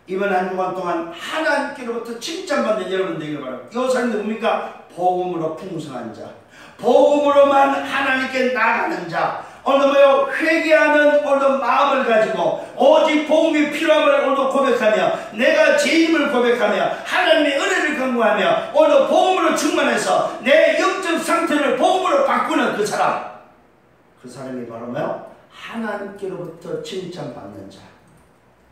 이번 한 주간 동안 하나님께로부터 칭찬받는 여러분 되기를 바랍니다. 이 사람이 누굽니까? 복음으로 풍성한 자, 복음으로만 하나님께 나가는 자, 오늘 뭐요? 회개하는 오늘 마음을 가지고 오직 복음이 필요함을 오늘 고백하며, 내가 죄임을 고백하며 하나님의 은혜를 복음을 강구하며 오늘 복음으로 충만해서 내 영적 상태를 복음으로 바꾸는 그 사람이 바로 뭐요? 하나님께로부터 칭찬받는 자.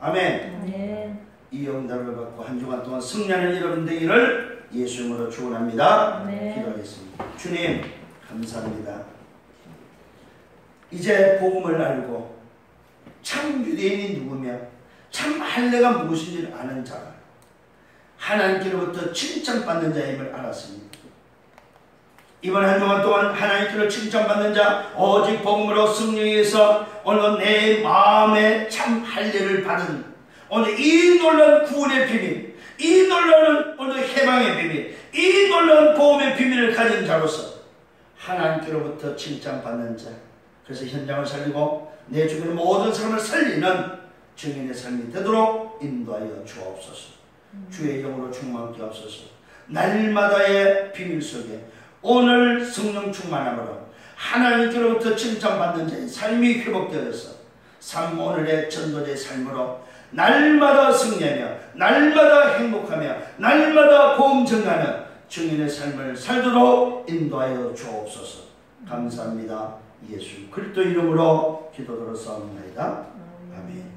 아멘. 아멘. 이 응답을 받고 한 주간 동안 승리하는 여러분 되기를 예수 이름으로 축원합니다. 아멘. 기도하겠습니다. 주님 감사합니다. 이제 복음을 알고 참 유대인이 누구며 참 할례가 무엇인지를 아는 자가 하나님께로부터 칭찬받는 자임을 알았습니다. 이번 한 주간 동안 하나님께로 칭찬받는 자 오직 복음으로 승리해서 오늘 내 마음에 참 할례를 받은 오늘 이 놀라운 구원의 비밀, 이 놀라운 오늘 해방의 비밀, 이 놀라운 복음의 비밀을 가진 자로서 하나님께로부터 칭찬받는 자, 그래서 현장을 살리고 내 주변의 모든 사람을 살리는 증인의 삶이 되도록 인도하여 주옵소서. 주의 영으로 충만케 하옵소서. 날마다의 비밀 속에 오늘 성령 충만함으로 하나님께로부터 칭찬받는 자의 삶이 회복되어서 삶 오늘의 전도자의 삶으로 날마다 승리하며 날마다 행복하며 날마다 복음 전하는 증인의 삶을 살도록 인도하여 주옵소서. 감사합니다. 예수 그리스도 이름으로 기도 들었사옵나이다. 아멘.